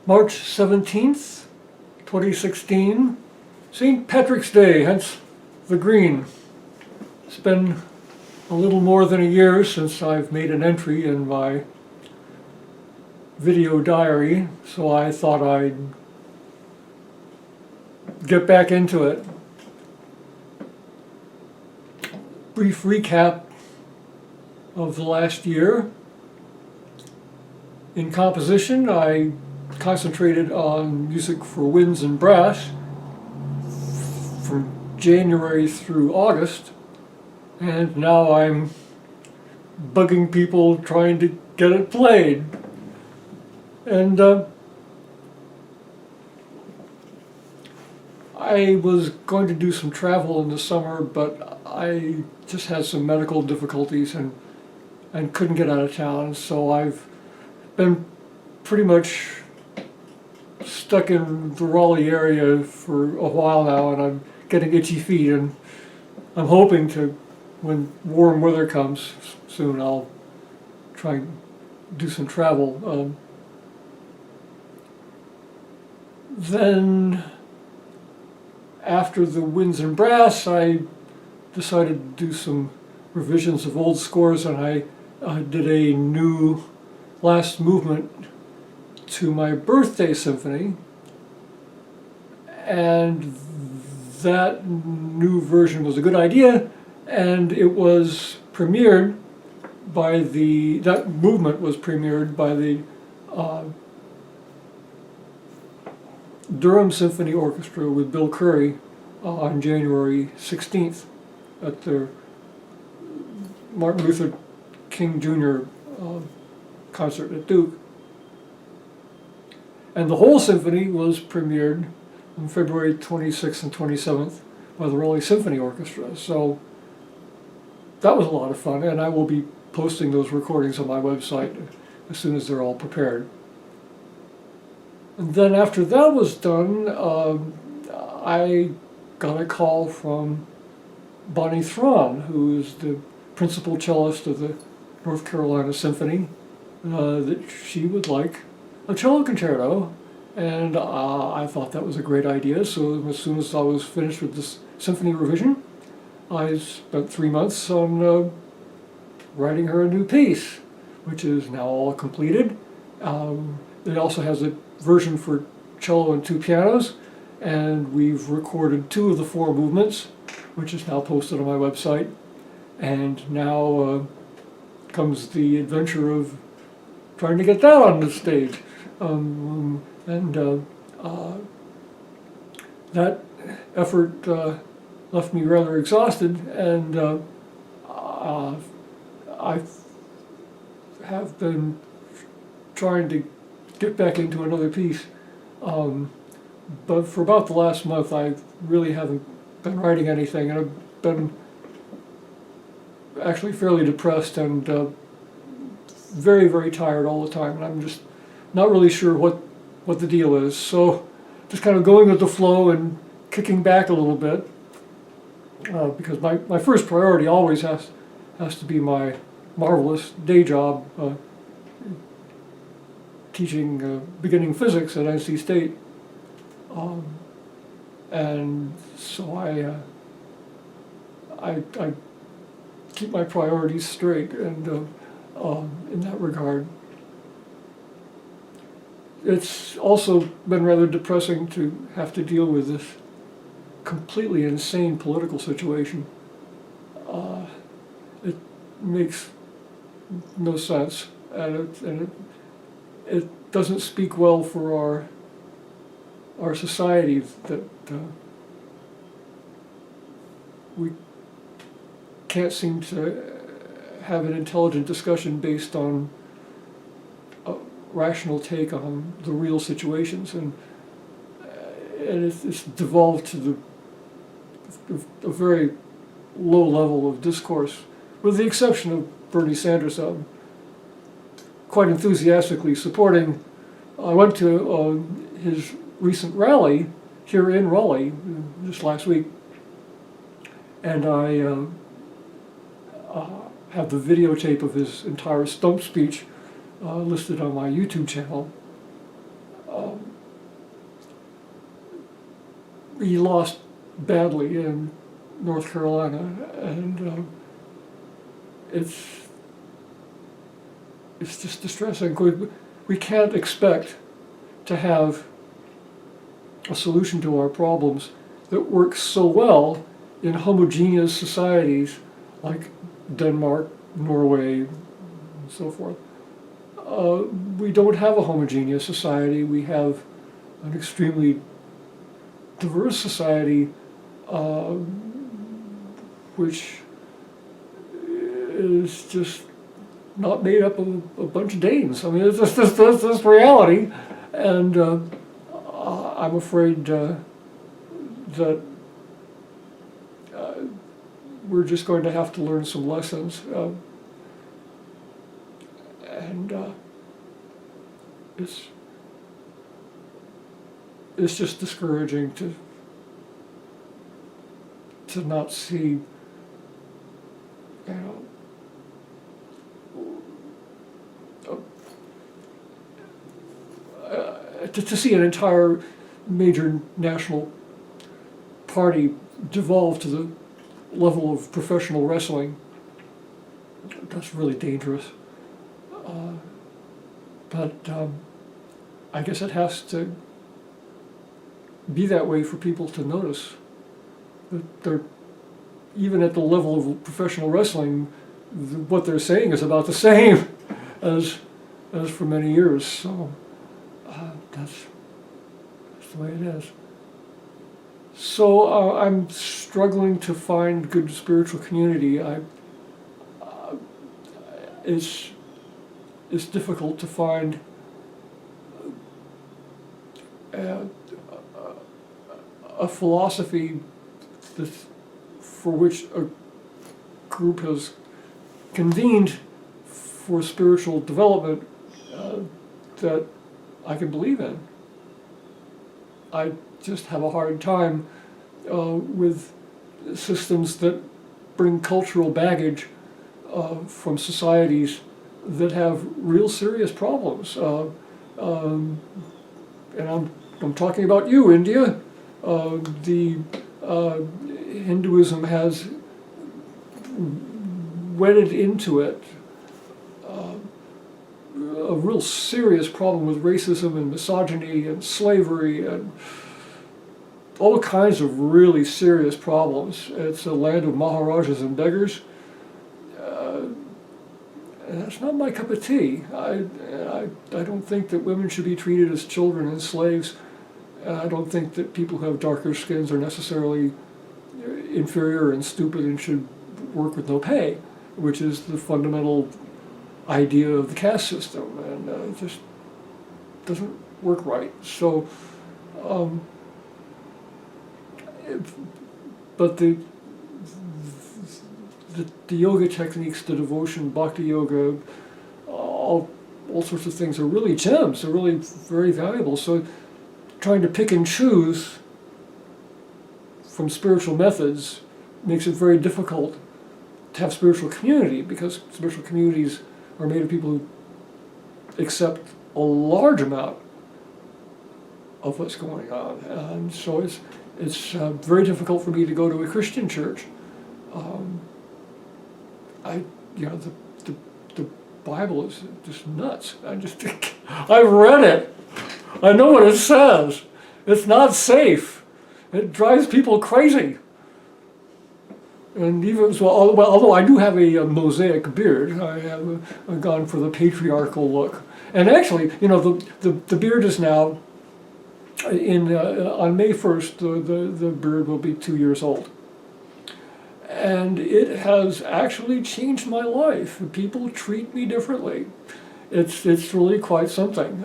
March 17th, 2016, St. Patrick's Day, hence the green. It's been a little more than a year since I've made an entry in my video diary, so I thought I'd get back into it. Brief recap of the last year. In composition, I concentrated on music for winds and brass from January through August, and now I'm bugging people trying to get it played. And I was going to do some travel in the summer, but I just had some medical difficulties and couldn't get out of town, so I've been pretty much stuck in the Raleigh area for a while now, and I'm getting itchy feet, and I'm hoping to, when warm weather comes soon, I'll try and do some travel. Then after the winds and brass, I decided to do some revisions of old scores, and I did a new last movement to my birthday symphony, and that new version was a good idea, and it was premiered by that movement was premiered by the Durham Symphony Orchestra with Bill Curry on January 16th at the Martin Luther King Jr. Concert at Duke. And the whole symphony was premiered on February 26th and 27th by the Raleigh Symphony Orchestra. So that was a lot of fun, and I will be posting those recordings on my website as soon as they're all prepared. And then after that was done, I got a call from Bonnie Thron, who is the principal cellist of the North Carolina Symphony, that she would like a cello concerto, and I thought that was a great idea. So as soon as I was finished with this symphony revision, I spent 3 months on writing her a new piece, which is now all completed. It also has a version for cello and 2 pianos, and we've recorded 2 of the 4 movements, which is now posted on my website. And now comes the adventure of trying to get that on the stage. That effort left me rather exhausted, and I have been trying to get back into another piece. But for about the last month, I really haven't been writing anything, and I've been actually fairly depressed and very, very tired all the time, and I'm just not really sure what the deal is. So just kind of going with the flow and kicking back a little bit, because my first priority always has to be my marvelous day job teaching beginning physics at NC State. And so I keep my priorities straight, and in that regard. It's also been rather depressing to have to deal with this completely insane political situation. It makes no sense, and it doesn't speak well for our society that we can't seem to have an intelligent discussion based on a rational take on the real situations, and it's devolved to a very low level of discourse, with the exception of Bernie Sanders, quite enthusiastically supporting. I went to his recent rally here in Raleigh just last week, and I have the videotape of his entire stump speech listed on my YouTube channel. he lost badly in North Carolina, and it's just distressing. We can't expect to have a solution to our problems that works so well in homogeneous societies like Denmark, Norway, and so forth. We don't have a homogeneous society. We have an extremely diverse society, which is just not made up of a bunch of Danes. I mean, it's just this reality, and I'm afraid that we're just going to have to learn some lessons, and it's just discouraging to not see, you know, to see an entire major national party devolve to the level of professional wrestling. That's really dangerous. But I guess it has to be that way for people to notice that they're, even at the level of professional wrestling, what they're saying is about the same as for many years. So that's the way it is. So I'm struggling to find good spiritual community. It's difficult to find a philosophy for which a group has convened for spiritual development that I can believe in. I just have a hard time with systems that bring cultural baggage from societies that have real serious problems. And I'm talking about you, India. Hinduism has wedded into it a real serious problem with racism and misogyny and slavery and all kinds of really serious problems. It's a land of Maharajas and beggars. And that's not my cup of tea. I don't think that women should be treated as children and slaves. I don't think that people who have darker skins are necessarily inferior and stupid and should work with no pay, which is the fundamental idea of the caste system, and it just doesn't work right. So, but the yoga techniques, the devotion, bhakti yoga, all sorts of things are really gems. They're really very valuable. So trying to pick and choose from spiritual methods makes it very difficult to have spiritual community, because spiritual communities are made of people who accept a large amount of what's going on. And so it's very difficult for me to go to a Christian church. The Bible is just nuts. I've read it. I know what it says. It's not safe. It drives people crazy. And even so, although I do have a mosaic beard, I have gone for the patriarchal look. And actually, the beard is now on May 1st. The beard will be 2 years old. And it has actually changed my life. People treat me differently. It's really quite something.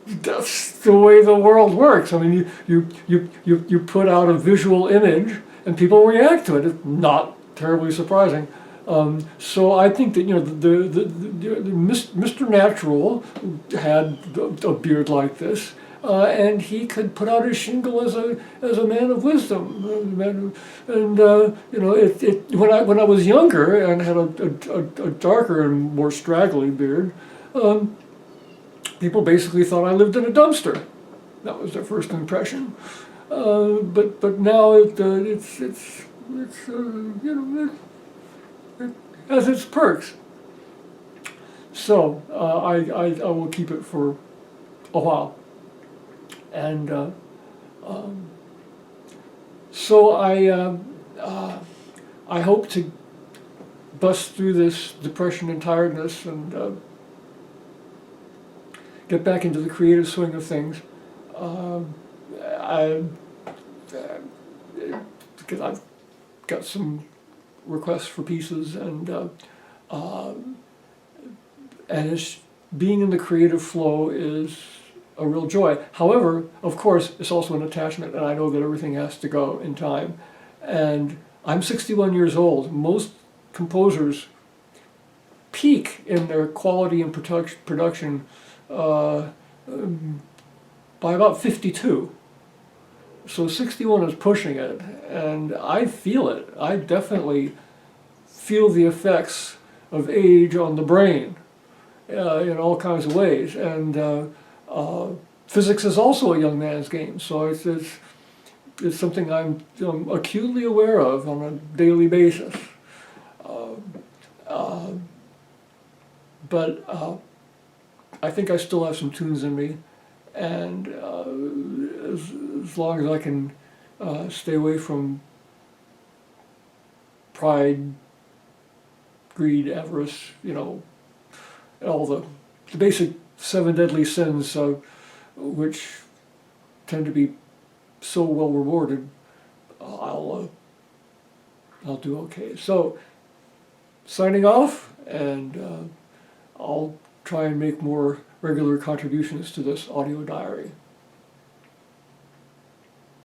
That's the way the world works. I mean, you put out a visual image and people react to it. It's not terribly surprising. So I think that Mr. Natural had a beard like this. And he could put out his shingle as a man of wisdom, when I was younger and had a darker and more straggly beard, people basically thought I lived in a dumpster. That was their first impression. But now it's it has its perks. So I will keep it for a while. And so I hope to bust through this depression and tiredness and get back into the creative swing of things. I because I've got some requests for pieces, and it's being in the creative flow is a real joy. However, of course, it's also an attachment, and I know that everything has to go in time. And I'm 61 years old. Most composers peak in their quality and production by about 52. So 61 is pushing it, and I feel it. I definitely feel the effects of age on the brain in all kinds of ways. And physics is also a young man's game, so it's something I'm acutely aware of on a daily basis. But I think I still have some tunes in me, and as long as I can stay away from pride, greed, avarice, all the basic 7 deadly sins, which tend to be so well rewarded, I'll do okay. So, signing off, and I'll try and make more regular contributions to this audio diary.